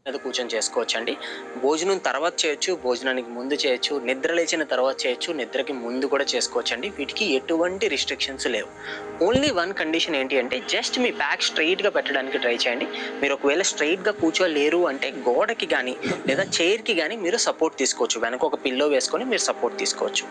మీద కూర్చొని చేసుకోవచ్చండి. భోజనం తర్వాత చేయొచ్చు, భోజనానికి ముందు చేయొచ్చు, నిద్ర లేచిన తర్వాత చేయొచ్చు, నిద్రకి ముందు కూడా చేసుకోవచ్చండి. వీటికి ఎటువంటి రిస్ట్రిక్షన్స్ లేవు. ఓన్లీ వన్ కండిషన్ ఏంటి అంటే జస్ట్ మీ బ్యాక్ స్ట్రైట్గా పెట్టడానికి ట్రై చేయండి. మీరు ఒకవేళ స్ట్రైట్గా కూర్చోలేరు అంటే గోడకి కానీ లేదా చైర్కి కానీ మీరు సపోర్ట్ తీసుకోవచ్చు. వెనక ఒక పిల్లో వేసుకొని మీరు సపోర్ట్ తీసుకోవచ్చు.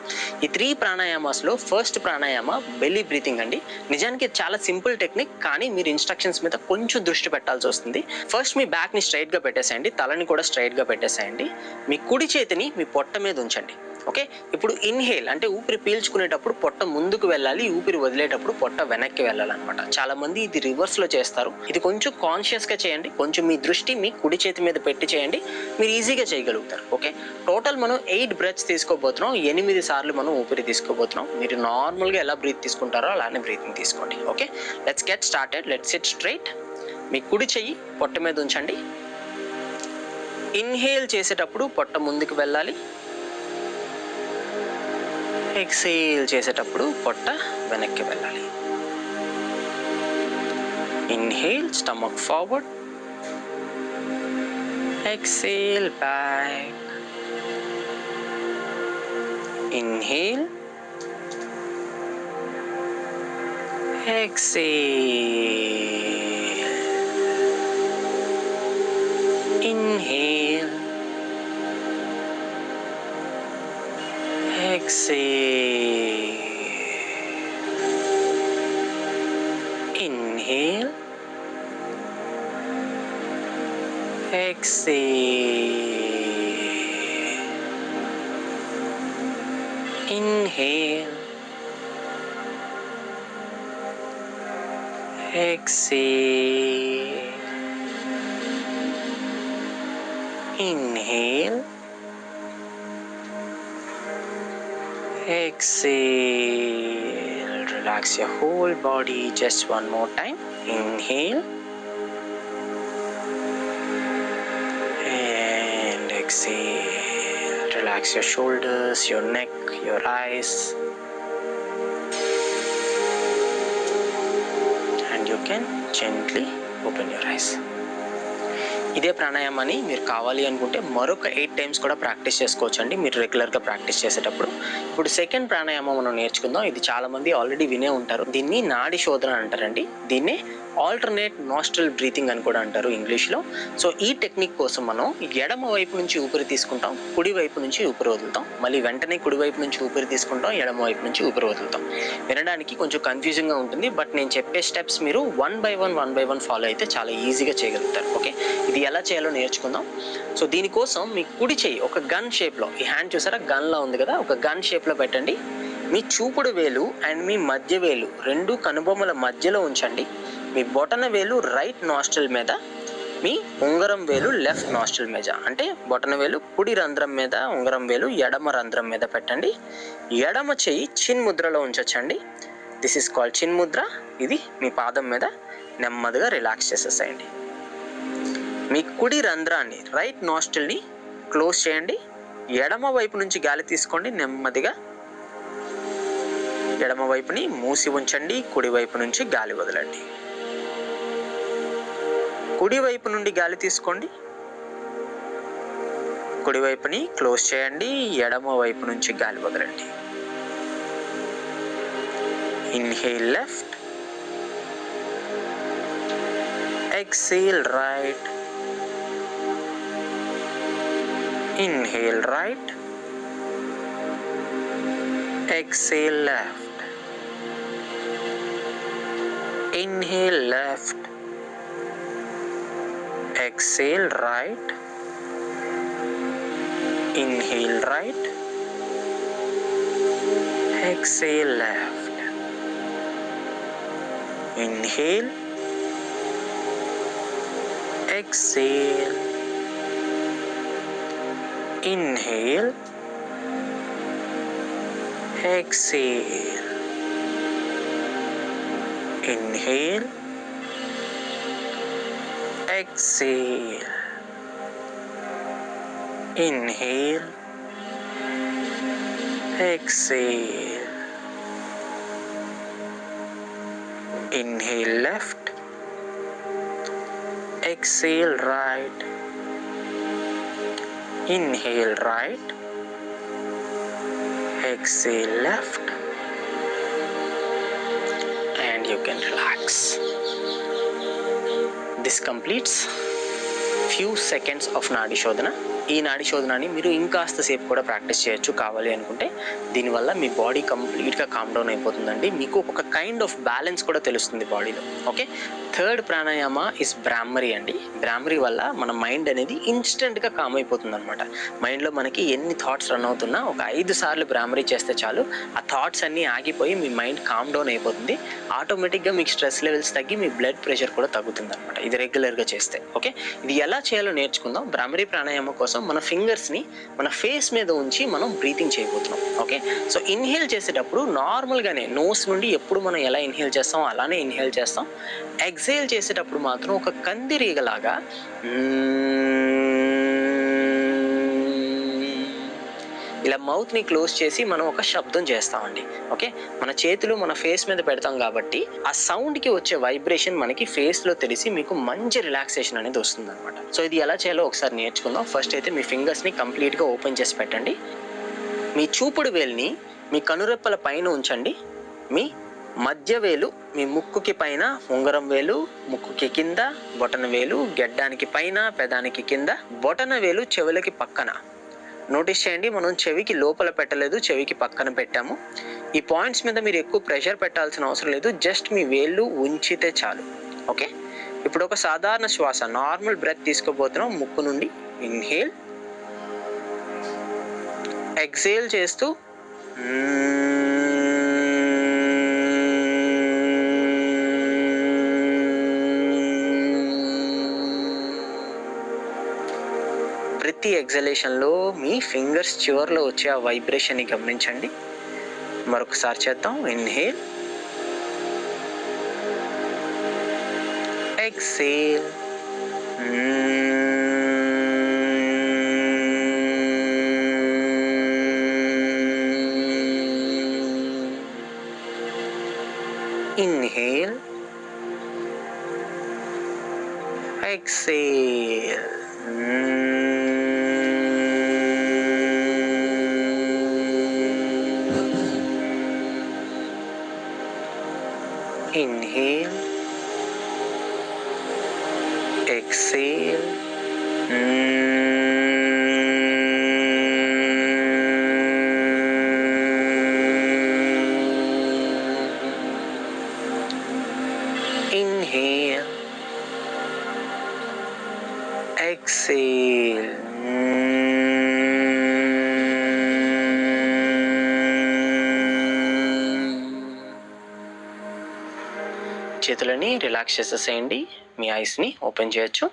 ఈ 3 ప్రాణాయామాస్లో ఫస్ట్ ప్రాణాయామ బెల్లీ బ్రీతింగ్ అండి. నిజానికి చాలా సింపుల్ టెక్నిక్, కానీ మీరు ఇన్స్ట్రక్షన్స్ మీద కొంచెం దృష్టి పెట్టాల్సి వస్తుంది. ఫస్ట్ మీ బ్యాక్ని స్ట్రైట్గా పెట్టేసేయండి, తలని కూడా స్ట్రైట్గా పెట్టేసేయండి. మీ కుడి చేతిని మీ పొట్ట మీద ఉంచండి. ఓకే, ఇప్పుడు ఇన్హేల్ అంటే ఊపిరి పీల్చుకునేటప్పుడు పొట్ట ముందుకు వెళ్ళాలి, ఊపిరి వదిలేటప్పుడు పొట్ట వెనక్కి వెళ్ళాలన్నమాట. చాలా మంది ఇది రివర్స్లో చేస్తారు. ఇది కొంచెం కాన్షియస్గా చేయండి, కొంచెం మీ దృష్టి మీ కుడి చేతి మీద పెట్టి చేయండి, మీరు ఈజీగా చేయగలుగుతారు. ఓకే, టోటల్ మనం 8 బ్రెత్స్ తీసుకోబోతున్నాం, 8 సార్లు మనం ఊపిరి తీసుకోబోతున్నాం. మీరు నార్మల్గా ఎలా బ్రీత్ తీసుకుంటారో అలానే బ్రీతింగ్ తీసుకోండి. Okay, let's get started. Let's sit straight. మీ కుడి చెయ్యి పొట్ట మీద ఉంచండి. ఇన్హేల్ చేసేటప్పుడు పొట్ట ముందుకు వెళ్ళాలి, ఎక్సేల్ చేసేటప్పుడు పొట్ట వెనక్కి వెళ్ళాలి. Inhale stomach forward, exhale back. Inhale, exhale. Inhale, exhale. Inhale, exhale. Inhale, exhale. Inhale, exhale. Relax your whole body. Just one more time. Inhale and exhale. Relax your shoulders, your neck, your eyes, and you can gently open your eyes. ఇదే ప్రాణాయామాన్ని మీరు కావాలి అనుకుంటే మరొక 8 times కూడా practice చేసుకోవచ్చు అండి, మీరు రెగ్యులర్గా ప్రాక్టీస్ చేసేటప్పుడు. ఇప్పుడు సెకండ్ ప్రాణాయామం మనం నేర్చుకుందాం. ఇది చాలామంది ఆల్రెడీ వినే ఉంటారు. దీన్ని నాడి శోధన అంటారండి. దీన్నే ఆల్టర్నేట్ నాస్ట్రల్ బ్రీతింగ్ అని కూడా అంటారు ఇంగ్లీష్లో. సో ఈ టెక్నిక్ కోసం మనం ఎడమ వైపు నుంచి ఊపిరి తీసుకుంటాం, కుడి వైపు నుంచి ఊపిరి వదులుతాం, మళ్ళీ వెంటనే కుడి వైపు నుంచి ఊపిరి తీసుకుంటాం, ఎడమ వైపు నుంచి ఊపిరి వదులుతాం. వినడానికి కొంచెం కన్ఫ్యూజింగ్గా ఉంటుంది, బట్ నేను చెప్పే స్టెప్స్ మీరు వన్ బై వన్ ఫాలో అయితే చాలా ఈజీగా చేయగలుగుతారు. ఓకే, ఇది ఎలా చేయాలో నేర్చుకుందాం. సో దీనికోసం మీ కుడి చెయ్యి ఒక గన్ షేప్లో, ఈ హ్యాండ్ చూసారా గన్లా ఉంది కదా, ఒక గన్ షేప్లో పెట్టండి. మీ చూపుడు వేలు అండ్ మీ మధ్య వేలు రెండు కనుబొమ్మల మధ్యలో ఉంచండి. మీ బొటన వేలు రైట్ నాస్ట్రిల్ మీద, మీ ఉంగరం వేలు లెఫ్ట్ నాస్ట్రిల్ మీద. అంటే బొటన వేలు కుడి రంధ్రం మీద, ఉంగరం వేలు ఎడమ రంధ్రం మీద పెట్టండి. ఎడమ చెయ్యి చిన్ ముద్రలో ఉంచొచ్చండి. దిస్ ఈస్ కాల్డ్ చిన్ ముద్ర. ఇది మీ పాదం మీద నెమ్మదిగా రిలాక్స్ చేసేసేయండి. మీ కుడి రంధ్రాన్ని రైట్ నాస్ట్రిల్ని క్లోజ్ చేయండి. ఎడమ వైపు నుంచి గాలి తీసుకోండి. నెమ్మదిగా ఎడమ వైపుని మూసి ఉంచండి. కుడి వైపు నుంచి గాలి వదలండి. కుడి వైపు నుండి గాలి తీసుకోండి. కుడి వైపుని క్లోజ్ చేయండి. ఎడమ వైపు నుంచి గాలి వదలండి. Inhale left, exhale right. Inhale right, exhale left. Inhale left, exhale right. Inhale right, exhale left. Inhale, exhale. Inhale, exhale. Inhale, exhale. Inhale, exhale. Inhale left, exhale right. Inhale right, exhale left, and you can relax. This completes few seconds of నాడి శోధన. ఈ నాడి శోధనని మీరు ఇంకాస్త సేపు కూడా practice చేయొచ్చు కావాలి అనుకుంటే. దీనివల్ల మీ బాడీ కంప్లీట్గా కామ్ డౌన్ అయిపోతుందండి. మీకు ఒక కైండ్ ఆఫ్ బ్యాలెన్స్ కూడా తెలుస్తుంది బాడీలో. Okay, third pranayama is Bhramari అండి. బ్రాహ్మరి వల్ల మన మైండ్ అనేది ఇన్స్టెంట్గా కామ్ అయిపోతుంది అనమాట. మైండ్లో మనకి ఎన్ని థాట్స్ రన్ అవుతున్నా ఒక 5 సార్లు బ్రాహ్మరి చేస్తే చాలు, ఆ థాట్స్ అన్నీ ఆగిపోయి మీ మైండ్ కామ్ డౌన్ అయిపోతుంది. ఆటోమేటిక్గా మీకు స్ట్రెస్ లెవెల్స్ తగ్గి మీ బ్లడ్ ప్రెషర్ కూడా తగ్గుతుంది అనమాట, ఇది రెగ్యులర్గా చేస్తే. ఓకే, ఇది ఎలా చేయాలో నేర్చుకుందాం. బ్రాహ్మరి ప్రాణాయామం కోసం మన ఫింగర్స్ని మన ఫేస్ మీద ఉంచి మనం బ్రీతింగ్ చేయబోతున్నాం. ఓకే, సో ఇన్హేల్ చేసేటప్పుడు నార్మల్గానే నోస్ నుండి ఎప్పుడు మనం ఎలా ఇన్హేల్ చేస్తాం అలానే ఇన్హేల్ చేస్తాం. ఎక్సేల్ చేసేటప్పుడు మాత్రం ఒక కందిరీగలాగా ఇలా మౌత్ని క్లోజ్ చేసి మనం ఒక శబ్దం చేస్తామండి. ఓకే, మన చేతులు మన ఫేస్ మీద పెడతాం కాబట్టి ఆ సౌండ్కి వచ్చే వైబ్రేషన్ మనకి ఫేస్లో తెలిసి మీకు మంచి రిలాక్సేషన్ అనేది వస్తుంది అనమాట. సో ఇది ఎలా చేయాలో ఒకసారి నేర్చుకుందాం. ఫస్ట్ అయితే మీ ఫింగర్స్ని కంప్లీట్గా ఓపెన్ చేసి పెట్టండి. మీ చూపుడు వేలుని మీ కనురెప్పల పైన ఉంచండి. మీ మధ్య వేలు మీ ముక్కుకి పైన, ఉంగరం వేలు ముక్కుకి కింద, బొటన వేలు గెడ్డానికి పైన, పెదానికి కింద, బొటన వేలు చెవులకి పక్కన. నోటీస్ చేయండి, మనం చెవికి లోపల పెట్టలేదు, చెవికి పక్కన పెట్టాము. ఈ పాయింట్స్ మీద మీరు ఎక్కువ ప్రెషర్ పెట్టాల్సిన అవసరం లేదు, జస్ట్ మీ వేళ్ళు ఉంచితే చాలు. ఓకే, ఇప్పుడు ఒక సాధారణ శ్వాస, నార్మల్ బ్రెత్ తీసుకోబోతున్నాం. ముక్కు నుండి ఇన్హేల్, ఎక్సేల్ చేస్తూ ప్రతి ఎక్సలేషన్లో మీ ఫింగర్స్ చివర్లో వచ్చే ఆ వైబ్రేషన్ని గమనించండి. మరొకసారి చేద్దాం. Inhale, exhale, inhale, exhale. Inhale, exhale, inhale, exhale. చేతులని రిలాక్స్ చేసేసేయండి. మీ ఐస్ని ఓపెన్ చేయొచ్చు.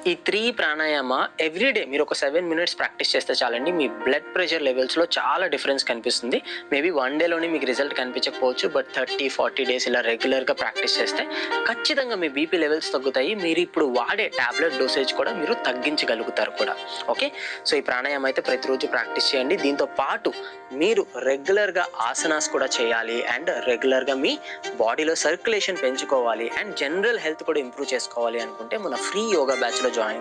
ఈ 3 ప్రాణాయామ ఎవ్రీడే మీరు ఒక 7 minutes ప్రాక్టీస్ చేస్తే చాలండి. మీ బ్లడ్ ప్రెషర్ లెవెల్స్లో చాలా డిఫరెన్స్ కనిపిస్తుంది. మేబీ 1 dayలోనే మీకు రిజల్ట్ కనిపించకపోవచ్చు, బట్ 30-40 days ఇలా రెగ్యులర్గా ప్రాక్టీస్ చేస్తే ఖచ్చితంగా మీ బీపీ లెవెల్స్ తగ్గుతాయి. మీరు ఇప్పుడు వాడే టాబ్లెట్ డోసేజ్ కూడా మీరు తగ్గించగలుగుతారు కూడా. ఓకే, సో ఈ ప్రాణాయామం అయితే ప్రతిరోజు ప్రాక్టీస్ చేయండి. దీంతో పాటు మీరు రెగ్యులర్గా ఆసనాస్ కూడా చేయాలి, అండ్ రెగ్యులర్గా మీ బాడీలో సర్క్యులేషన్ పెంచుకోవాలి, అండ్ జనరల్ హెల్త్ కూడా ఇంప్రూవ్ చేసుకోవాలి అనుకుంటే మన ఫ్రీ యోగా బ్యాచ్లో జాయిన్